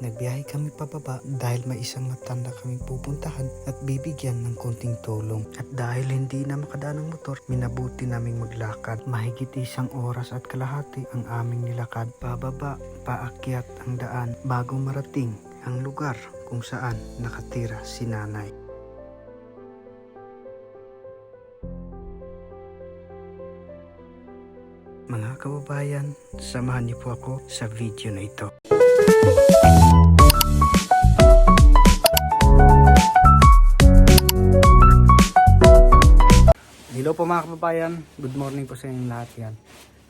Nagbiyahe kami pababa dahil may isang matanda kaming pupuntahan at bibigyan ng konting tulong. At dahil hindi na makadaan ng motor, minabuti naming maglakad. Mahigit 1 oras at kalahati ang aming nilakad. Pababa, paakyat ang daan bago marating ang lugar kung saan nakatira si nanay. Mga kababayan, samahan niyo po ako sa video na ito. Hello po mga kababayan, good morning po sa inyong lahat yan.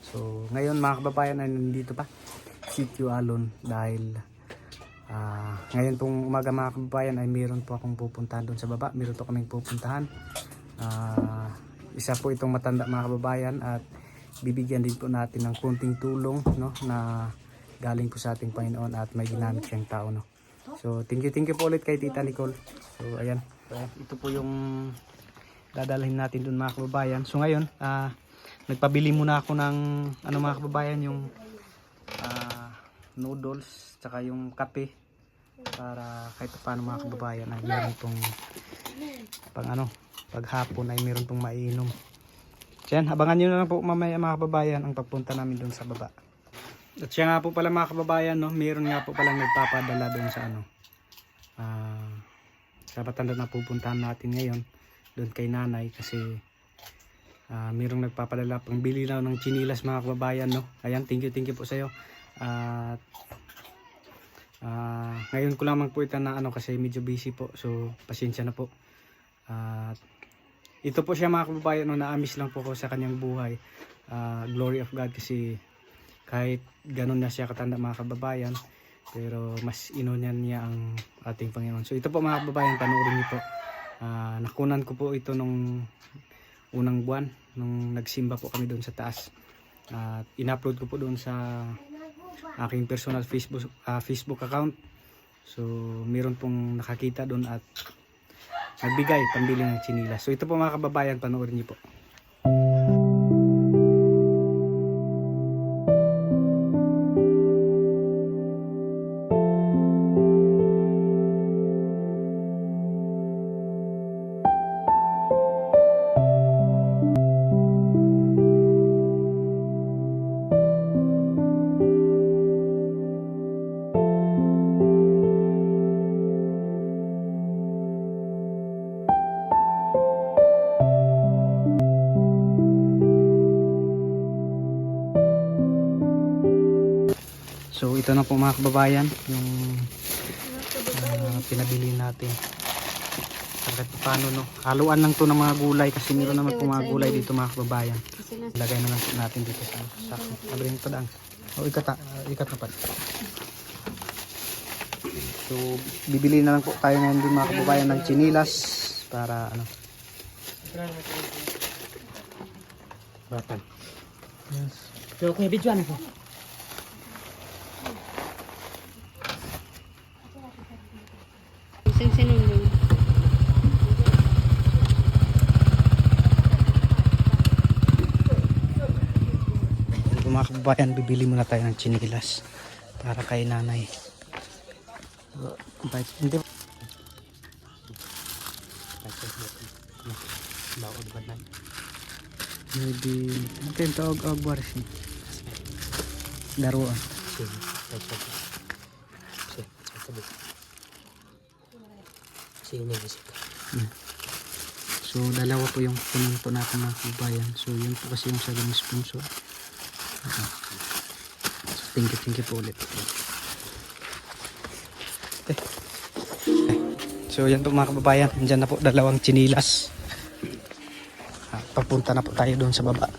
So ngayon mga kababayan ay nandito pa Sitio Alon dahil ngayon pong umaga mga kababayan ay meron po akong pupuntahan doon sa baba. Meron po kaming pupuntahan, isa po itong matanda mga kababayan at bibigyan din po natin ng konting tulong, no, na galing po sa ating Panginoon at may ginamit siyang tao, no. So thank you po ulit kay Tita Nicole. So ayan, ito po yung dadalhin natin doon mga kababayan. So ngayon nagpabili muna ako ng mga kababayan, yung noodles tsaka yung kape para kahit paano mga kababayan ay meron pong paghapon ay meron pong maiinom. So yan, abangan nyo na lang po mamaya mga kababayan ang pagpunta namin doon sa baba. At siya nga po pala mga kababayan, no, meron nga po palang nagpapadala doon sa sa matanda na pupuntahan natin ngayon doon kay nanay kasi mayroong nagpapadala pang bili na ng chinilas mga kababayan, no. Ayan, thank you po sa iyo. At ngayon ko lamang po ito na kasi medyo busy po, so pasensya na po. At ito po siya mga kababayan, no, naamis lang po ko sa kanyang buhay. Glory of God, kasi kahit ganun na siya katanda mga kababayan, pero mas inunyan niya ang ating Panginoon. So ito po mga kababayan, panoorin niyo po. Nakunan ko po ito nung unang buwan nung nagsimba po kami doon sa taas, at in-upload ko po doon sa aking personal Facebook account. So meron pong nakakita doon at nagbigay pambili ng chinilas. So ito po mga kababayan, panoorin niyo po. So ito na po mga kababayan yung pinabili natin. Kahit paano, no, haluan lang to ng mga gulay kasi meron naman po mga gulay dito mga kababayan. Lagay na lang natin dito sa sako. Abring padang. O ikat na pa. So bibili na lang po tayo ngayon din mga kababayan ng chinilas para Batan. Yes. So kung i-videoan ko. Sinunod. Mga kababayan, bibili muna tayo ng chinilas para kay nanay. Hindi. Maybe mungkin tawag baris ni daruan. So dalawa po yung kunin po natin mga kababayan. So yun po kasi yung sa ganung sponsor. So thank you po ulit. So yan po mga kababayan, andyan na po dalawang chinilas. Papunta na po tayo doon sa baba.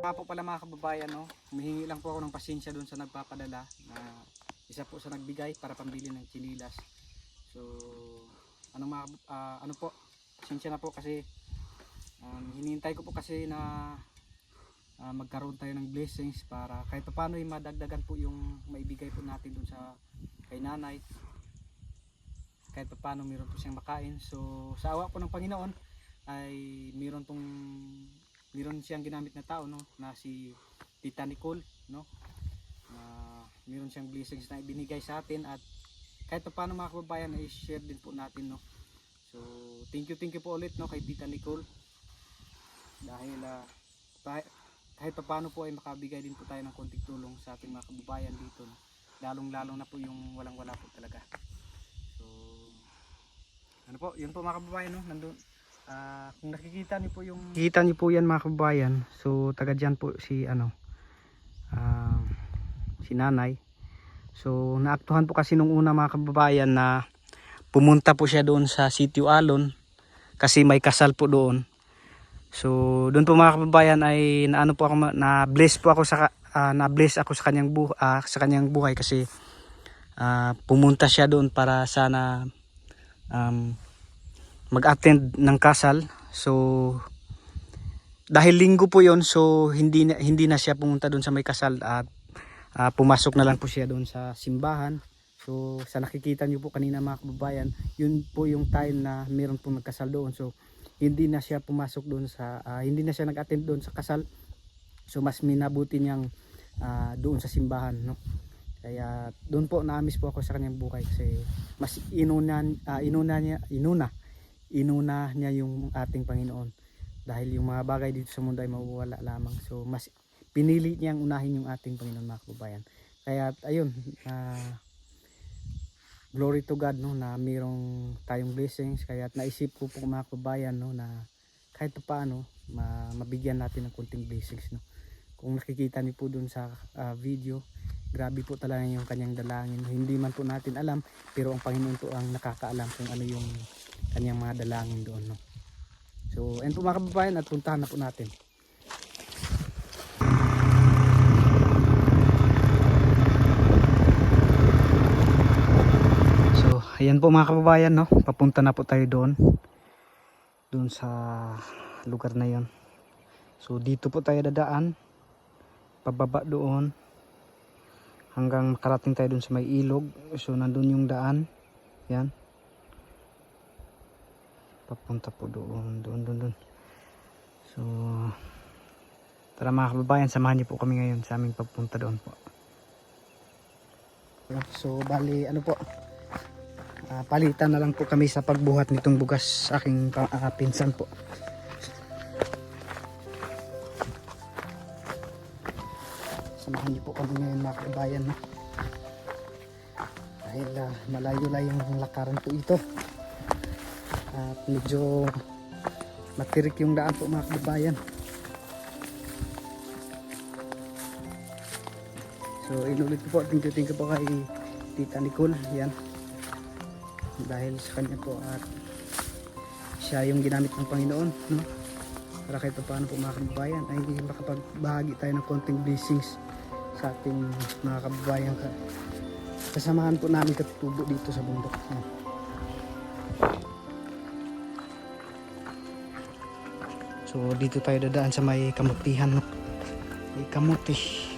nga po pala mga kababayan, no, humihingi lang po ako ng pasensya doon sa nagpapadala na isa po sa nagbigay para pambili ng chinilas. So ano po, pasensya na po kasi hinihintay ko po kasi na magkaroon tayo ng blessings para kahit paano ay madagdagan po yung maibigay po natin doon sa kay nanay, kahit paano meron po siyang makain. So sa awa po ng Panginoon ay meron siyang ginamit na tao, no, na si Tita Nicole, no, meron siyang blessings na ibinigay sa atin at kahit paano mga kababayan ay share din po natin, no. So thank you po ulit, no, kay Tita Nicole dahil kahit paano po ay makabigay din po tayo ng konting tulong sa ating mga kababayan dito, no? Lalong na po yung walang-wala po talaga. So ano po, yun po mga kababayan, no, nandun. Kung nakikita niyo po yan mga kababayan, so taga dyan po si si nanay. So naaktuhan po kasi nung una mga kababayan na pumunta po siya doon sa Sitio Alon kasi may kasal po doon. So doon po mga kababayan ay na-bless po ako na-bless ako sa kanyang buhay kasi pumunta siya doon para sana mag-attend ng kasal. So dahil linggo po yon, so hindi na siya pumunta doon sa may kasal at pumasok na lang po siya doon sa simbahan. So sa nakikita niyo po kanina mga kababayan, yun po yung time na meron po nagkasal doon. So hindi na siya pumasok doon hindi na siya nag-attend doon sa kasal. So mas minabuti niyang doon sa simbahan, no. Kaya doon po na-miss po ako sa kanyang buhay kasi mas inuna niya yung ating Panginoon dahil yung mga bagay dito sa mundo ay mawawala lamang. So mas pinili niyang unahin yung ating Panginoon mga kababayan. Kaya ayun, glory to God, no, na mayroong tayong blessings. Kaya naisip ko po mga kababayan, no, na kahit paano mabigyan natin ng konting blessings, no. Kung nakikita niyo po dun sa video, grabe po talaga yung kanyang dalangin. Hindi man po natin alam, pero ang Panginoon po ang nakakaalam kung ano yung kanyang mga dalangin doon, no. So ayun po mga kababayan, at puntahan na po natin. So ayan po mga kababayan, no, papunta na po tayo doon sa lugar na yon. So dito po tayo dadaan, pababa doon hanggang makarating tayo doon sa may ilog. So nandun yung daan, yan, papunta po doon. So tara mga kababayan, samahan niyo po kami ngayon sa aming pagpunta doon po. So bali palitan na lang po kami sa pagbuhat nitong bugas aking pinsan po. Samahan niyo po kami ngayon mga kababayan, no? Dahil malayo-layo yung lakaran po ito at medyo matirik yung daan po mga kababayan. So inulit po, thank you po kay Tita Nicole, yan, dahil sa kanya po at siya yung ginamit ng Panginoon, no, para kahit paano po mga kababayan ay makapagbahagi tayo ng konting blessings sa ating mga kababayan kasamahan po namin katutubo dito sa bundok. So dito tayo dadaan sa may kamutihan, no? May kamuti.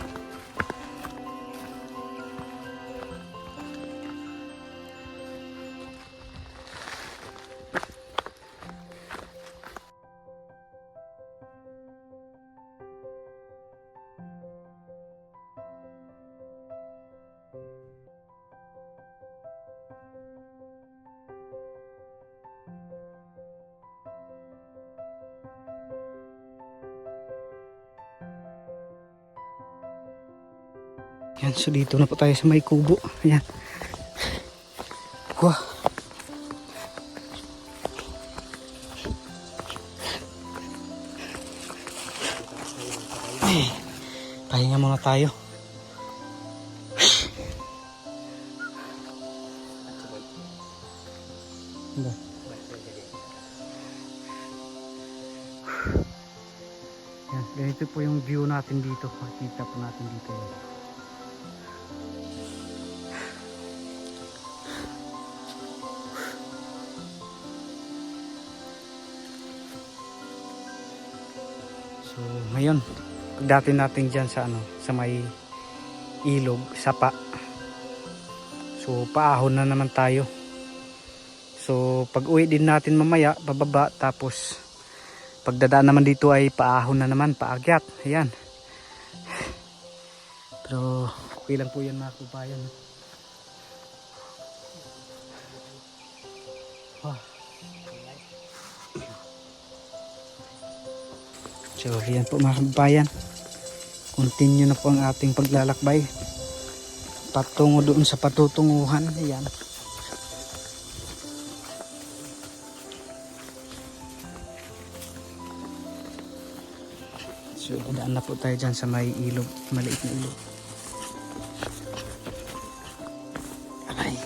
Yan, so dito na po tayo sa may kubo. Ayan. Wah. Pahinga muna tayo. Yan. Ganito po yung view natin dito. Makikita po natin dito yun. So ngayon, pagdating natin dyan sa ano, sa may ilog, sapa. So paahon na naman tayo. So pag uwi din natin mamaya, bababa, tapos pagdadaan naman dito ay paahon na naman, paakyat. Ayan. Pero okay lang po yan mga kababayan. Wow. So ayan po mga kababayan. Continue na po ang ating paglalakbay patungo doon sa patutunguhan. Ayan. So daan na po tayo dyan sa may ilog, maliit na ilog. Aray.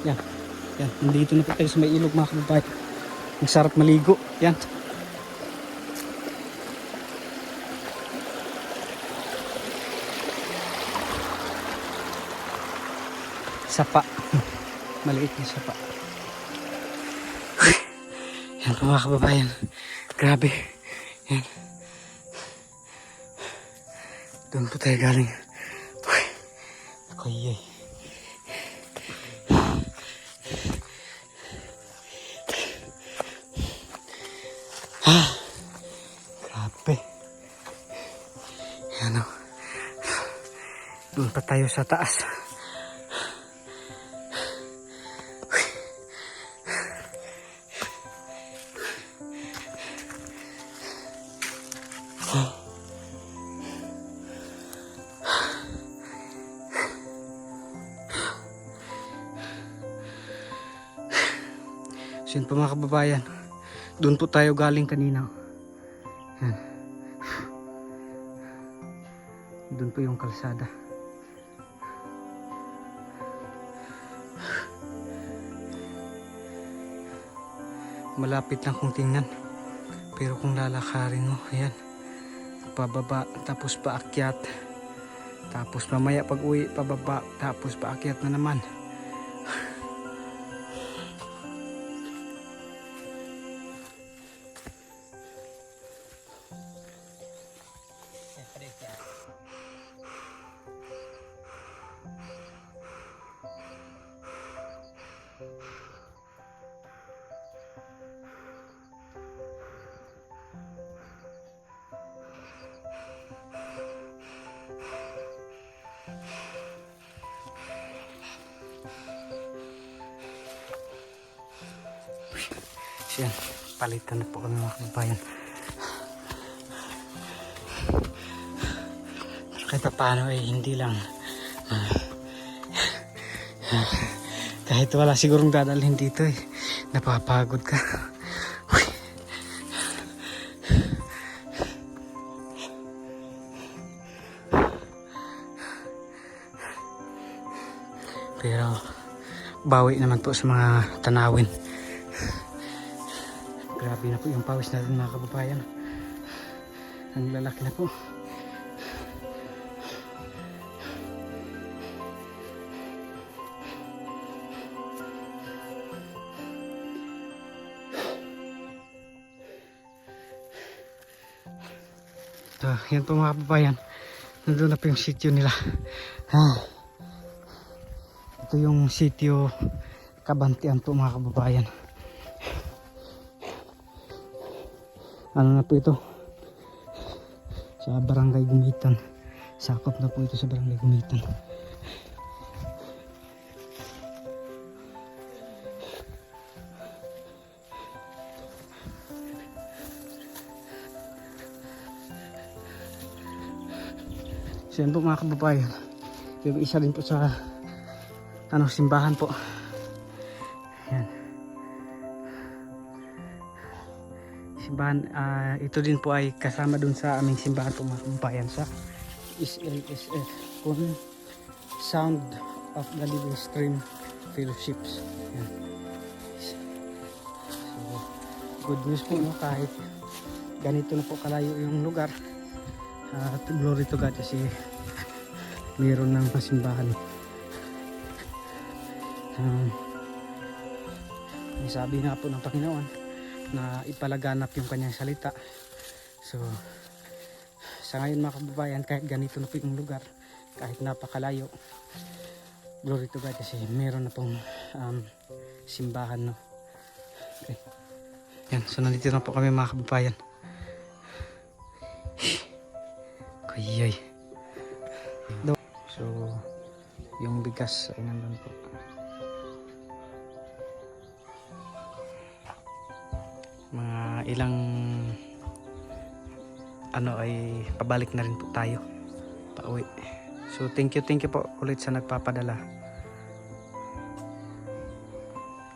Yan. Yan. Nandito na po tayo sa may ilog mga kababayan. Ang sarap maligo. Yan. Sapa. Maliit na sapa. Yan po mga kababayan. Grabe. Yan. Doon po tayo galing. Ako yay. Grabe. Yan o. Doon pa tayo sa taas. So yun po mga kababayan, doon po tayo galing kanina. Yan. Doon po yung kalsada. Malapit lang kung tingnan, pero kung lalakarin mo, ayan, pababa tapos paakyat, tapos mamaya pag uwi pababa tapos paakyat na naman. Yan, palitan na po kami mga kababayan. Pero kahit paano ay hindi lang kahit wala sigurong dadalhin dito eh, napapagod ka. Pero bawi naman po sa mga tanawin. Grabe na po yung pawis natin mga kababayan. Ang lalaki na po. So, yan po mga kababayan. Nandun na po yung sityo nila. Ito yung sityo Kabantian po mga kababayan. Ano na po ito? Sa Barangay Gumitan. Sakop na po ito sa Barangay Gumitan. So yan po mga kababayan. Yung isa din po sa simbahan po. Yan. Simbahan, ito din po ay kasama dun sa aming simbahan po mga kababayan sa is LSF kung Sound of the Living Stream Fellowships. Yan. So, good news po, no, kahit ganito na po kalayo yung lugar, at glory to God kasi mayroon ng pasimbahan. Sabi nga po ng Panginoon na ipalaganap yung kanyang salita. So sa ngayon mga kababayan, kahit ganito na po yung lugar, kahit napakalayo, glory to God kasi meron na pong simbahan, no? Okay. Yan, so nandito na po kami mga kababayan. Kuyay. So yung bigas ay nandun po. Mga ilang ay pabalik na rin po tayo pauwi. So thank you po ulit sa nagpapadala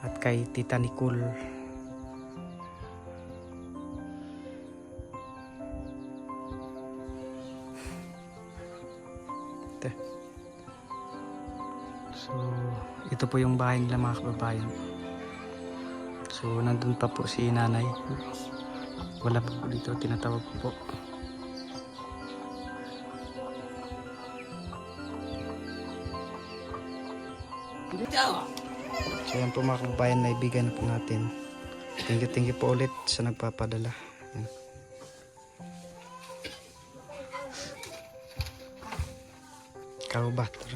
at kay Tita Nicole. So ito po yung bahay nila mga kababayan. So nandun pa po si nanay. Wala pa po dito, tinatawag ko po. So yan po mga kababayan, naibigan na po natin. Thank you po ulit sa nagpapadala. Yan.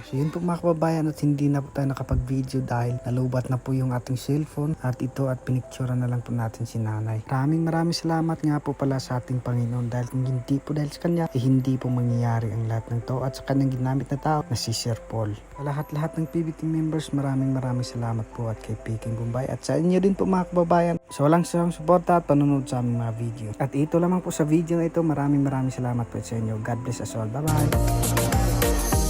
So yun po mga kababayan, at hindi na po tayo nakapag-video dahil nalubat na po yung ating cellphone at ito, at pinicturean na lang po natin si nanay. Maraming salamat nga po pala sa ating Panginoon, dahil kung hindi po dahil sa kanya, hindi po mangyayari ang lahat ng to, at sa kanyang ginamit na tao na si Sir Paul. Sa lahat ng PBT members, maraming salamat po, at kay Peking Gumbay at sa inyo din po mga kababayan. So walang sawang suporta at panunod sa aming mga video. At ito lamang po sa video na ito. Maraming salamat po sa inyo. God bless us all. Bye bye.